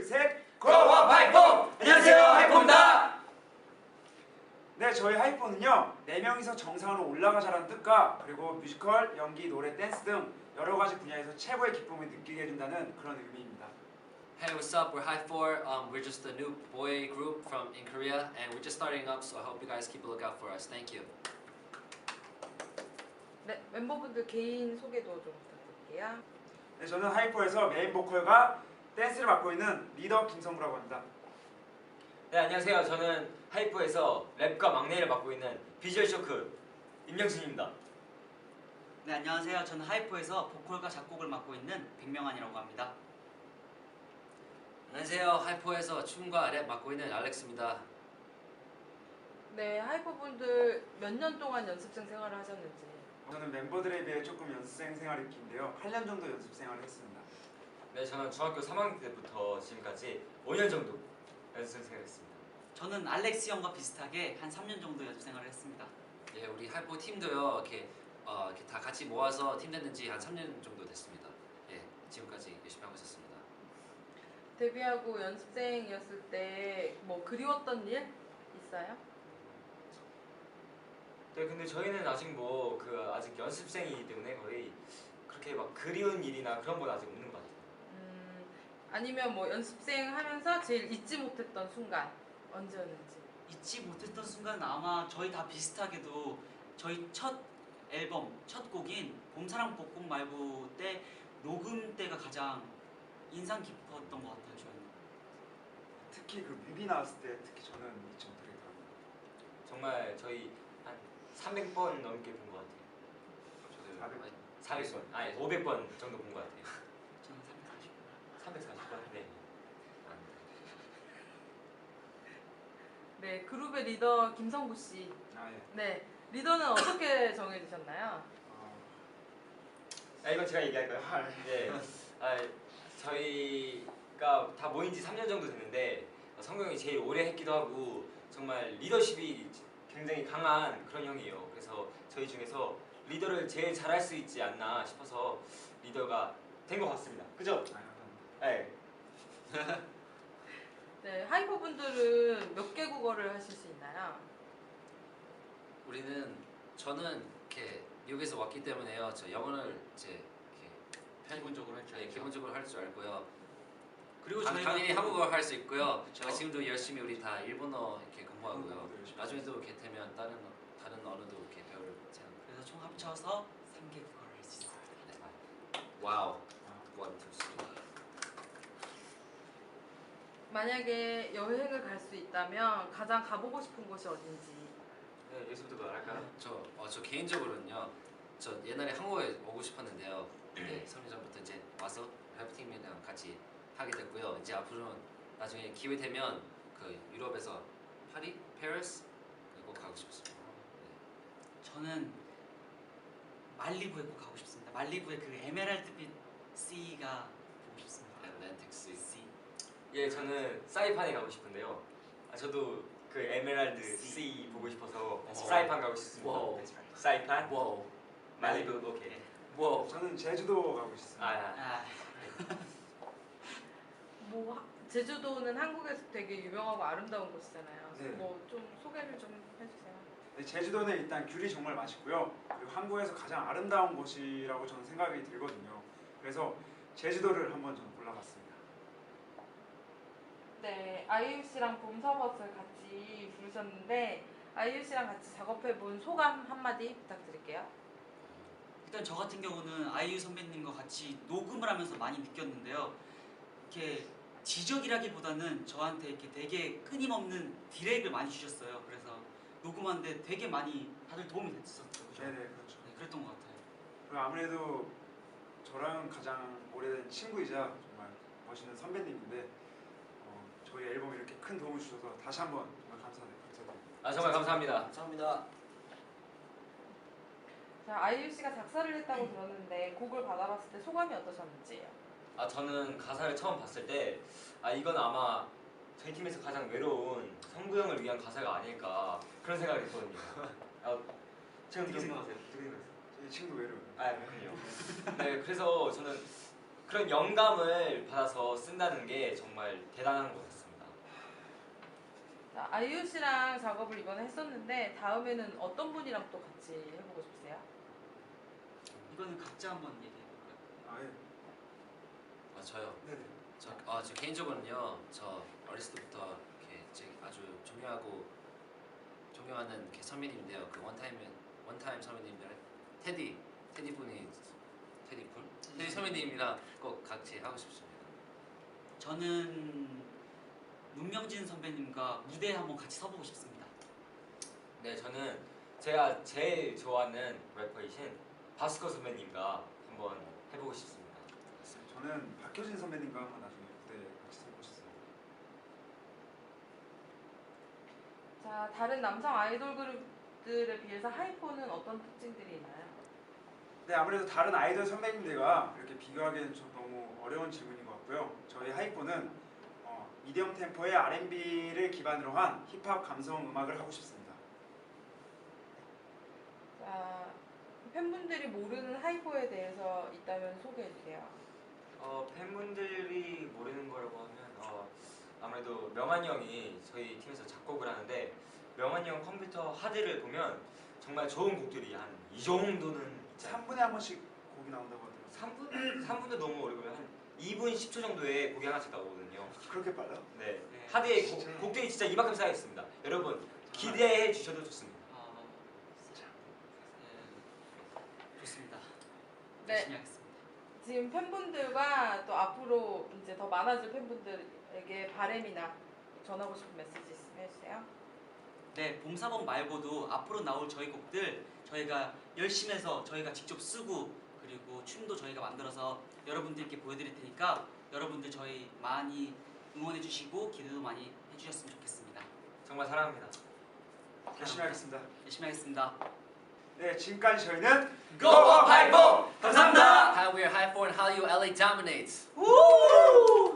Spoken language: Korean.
둘, 셋! 고와 하이포! 안녕하세요, 하이포입니다. 네, 저희 하이포는요 4명이서 정상으로 올라가자라는 뜻과 그리고 뮤지컬, 연기, 노래, 댄스 등 여러 가지 분야에서 최고의 기쁨을 느끼게 해준다는 그런 의미입니다. Hey, what's up? We're High4. We're just a new boy group from in Korea, and we're just starting up. So I hope you guys keep a lookout for us. Thank you. 네, 멤버분들 개인 소개도 좀 부탁드릴게요. 네, 저는 하이포에서 메인 보컬과 댄스를 맡고 있는 리더 김성구라고 합니다. 네, 안녕하세요. 저는 하이포에서 랩과 막내를 맡고 있는 비주얼 쇼크 임명진입니다. 네, 안녕하세요. 저는 하이포에서 보컬과 작곡을 맡고 있는 백명환이라고 합니다. 안녕하세요. 하이포에서 춤과 랩 맡고 있는 알렉스입니다. 네, 하이퍼분들 몇 년 동안 연습생 생활을 하셨는지. 저는 멤버들에 비해 조금 연습생 생활이 긴데요. 8년 정도 연습 생활을 했습니다. 네, 저는 중학교 3학년 때부터 지금까지 5년 정도 연습생 생활했습니다. 저는 알렉스 형과 비슷하게 한 3년 정도 연습 생활을 했습니다. 예, 우리 하이포 팀도요. 이렇게 다 같이 모아서 팀 됐는 지 한 3년 정도 됐습니다. 예, 지금까지 열심히 하고 있었습니다. 데뷔하고 연습생이었을 때 뭐 그리웠던 일 있어요? 네, 근데 저희는 아직 아직 연습생이기 때문에 거의 그렇게 막 그리운 일이나 그런 건 아직 없는 것 같아요. 아니면 뭐 연습생 하면서 제일 잊지 못했던 순간 언제였는지. 잊지 못했던 순간은 아마 저희 다 비슷하게도 저희 첫 앨범, 첫 곡인 봄사랑 벚꽃 말고 때 녹음 때가 가장 인상 깊었던 것 같아요, 저희는. 특히 그 뮤비 나왔을 때 특히 저는 잊지 못하겠더라고요. 정말 저희 한 300번 넘게 본 것 같아요. 저도 400번, 아니 500번 정도 본 것 같아요. 저는 340번. 340번? 네. 네, 그룹의 리더 김성구 씨. 아, 예. 네, 리더는 어떻게 정해지셨나요? 이건 제가 얘기할까요? 아, 예. 네. 저희가 다 모인 지 3년 정도 됐는데 성경이 제일 오래 했기도 하고 정말 리더십이 굉장히 강한 그런 형이에요. 그래서 저희 중에서 리더를 제일 잘할 수 있지 않나 싶어서 리더가 된 것 같습니다. 그죠? 네. 네, 하이퍼분들은 몇 개 국어를 하실 수 있나요? 저는 이렇게 미국에서 왔기 때문에요. 저 영어를 이제 이렇게 기본적으로 할 줄 알죠. 기본적으로 할 줄 알고요. 그리고 당연히 한국어 할 수 있고요. 그쵸. 지금도 열심히 우리 다 일본어 이렇게 공부하고요. 일본어도 열심히 나중에도 이렇게 되면 다른 언어도 이렇게 배울 생각. 그래서 총 합쳐서 3개 국어를 할 수 있습니다. 네. 와우. One, two, three. 만약에 여행을 갈 수 있다면 가장 가보고 싶은 곳이 어딘지. 네, 여기서부터 말할까요? 저 개인적으로는요. 저 옛날에 한국에 오고 싶었는데요. 네, 3년 전부터 이제 와서 랩팀이랑 같이 하게 됐고요. 이제 앞으로는 나중에 기회 되면 그 유럽에서 파리, 페리스 꼭 가고 싶습니다. 네. 저는 말리부에 꼭 가고 싶습니다. 말리부의 그 에메랄드빛 씨가 보고 싶습니다. 애틀랜틱 씨. 예, 저는 사이판에 가고 싶은데요. 저도 그 에메랄드 씨 보고 싶어서 사이판 가고 싶습니다. 와우. 사이판? 와우. 말리부, 오케이. 와우. 저는 제주도 가고 싶습니다. 아, 뭐 제주도는 한국에서 되게 유명하고 아름다운 곳이잖아요. 네. 뭐 좀 소개를 좀 해주세요. 네, 제주도는 일단 귤이 정말 맛있고요. 그리고 한국에서 가장 아름다운 곳이라고 저는 생각이 들거든요. 그래서 제주도를 한번 저는 골라봤습니다. 네, 아이유 씨랑 봄사벗을 같이 부르셨는데 아이유 씨랑 같이 작업해본 소감 한마디 부탁드릴게요. 일단 저 같은 경우는 아이유 선배님과 같이 녹음을 하면서 많이 느꼈는데요. 이렇게 지적이라기보다는 저한테 이렇게 되게 끊임없는 디렉을 많이 주셨어요. 그래서 녹음하는데 되게 많이 다들 도움이 됐었죠. 그죠? 네네, 그렇죠. 네, 그랬던 것 같아요. 그리고 아무래도 저랑 가장 오래된 친구이자 정말 멋있는 선배님인데 저희 앨범에 이렇게 큰 도움을 주셔서 다시 한번 정말 감사드립니다. 정말 감사합니다. 감사합니다. 자, 아이유 씨가 작사를 했다고 들었는데 곡을 받아봤을 때 소감이 어떠셨는지요? 저는 가사를 처음 봤을 때 이건 아마 저희 팀에서 가장 외로운 성구 형을 위한 가사가 아닐까 그런 생각을 했거든요. 지금 어떻게 생각하세요? 어떻게 생각하세요? 저희 친구 외로워요. 그렇군요. 네, 그래서 저는 그런 영감을 받아서 쓴다는 게 정말 대단한 것 같습니다. 자, 아이유 씨랑 작업을 이번에 했었는데 다음에는 어떤 분이랑 또 같이 해보고 싶으세요? 이거는 각자 한번 얘기해 볼까요? 아 예. 아 저요. 네네. 저 개인적으로는요. 저 어렸을 때부터 이렇게 제 아주 존경하는 이렇게 선배님인데요. 그 원타임 선배님들 테디 분이 테디 선배님이랑 꼭 같이 하고 싶습니다. 저는 문명진 선배님과 무대에 한번 같이 서보고 싶습니다. 네, 저는 제가 제일 좋아하는 래퍼이신 바스커 선배님과 한번 해보고 싶습니다. 저는 박효진 선배님과 한번 나중에 무대 같이 서보고 싶습니다. 자, 다른 남성 아이돌 그룹들에 비해서 하이포는 어떤 특징들이 있나요? 네, 아무래도 다른 아이돌 선배님들과 이렇게 비교하기는 좀 너무 어려운 질문인 것 같고요. 저희 하이포는 미디엄 템포의 R&B를 기반으로 한 힙합 감성 음악을 하고 싶습니다. 자, 팬분들이 모르는 하이포에 대해서 있다면 소개해 주세요. 팬분들이 모르는 거라고 하면 아무래도 명환이 형이 저희 팀에서 작곡을 하는데 명환이 형 컴퓨터 하드를 보면 정말 좋은 곡들이 한 이 정도는 있지 않아요? 3분에 한 번씩 곡이 나온다고 하더라고요. 3분도 너무 오래 걸려요. 한 2분 10초 정도에 곡이 하나씩 나오거든요. 그렇게 빨라? 네. 네. 하드에 진짜요? 곡들이 진짜 이만큼 쌓여 있습니다. 여러분 기대해 주셔도 좋습니다. 좋습니다. 네. 열심히 하겠습니다. 지금 팬분들과 또 앞으로 이제 더 많아질 팬분들에게 바람이나 전하고 싶은 메시지 있으면 해주세요. 네, 봄사범 말고도 앞으로 나올 저희 곡들 저희가 열심히 해서 저희가 직접 쓰고 그리고 춤도 저희가 만들어서 여러분들께 보여드릴 테니까 여러분들 저희 많이 응원해 주시고 기대도 많이 해주셨으면 좋겠습니다. 정말 사랑합니다. 열심히 하겠습니다. 열심히 하겠습니다. 네, 지금까지 저희는 Go Up Hypo! 감사합니다. How we are High4 and how you LA dominates. 우!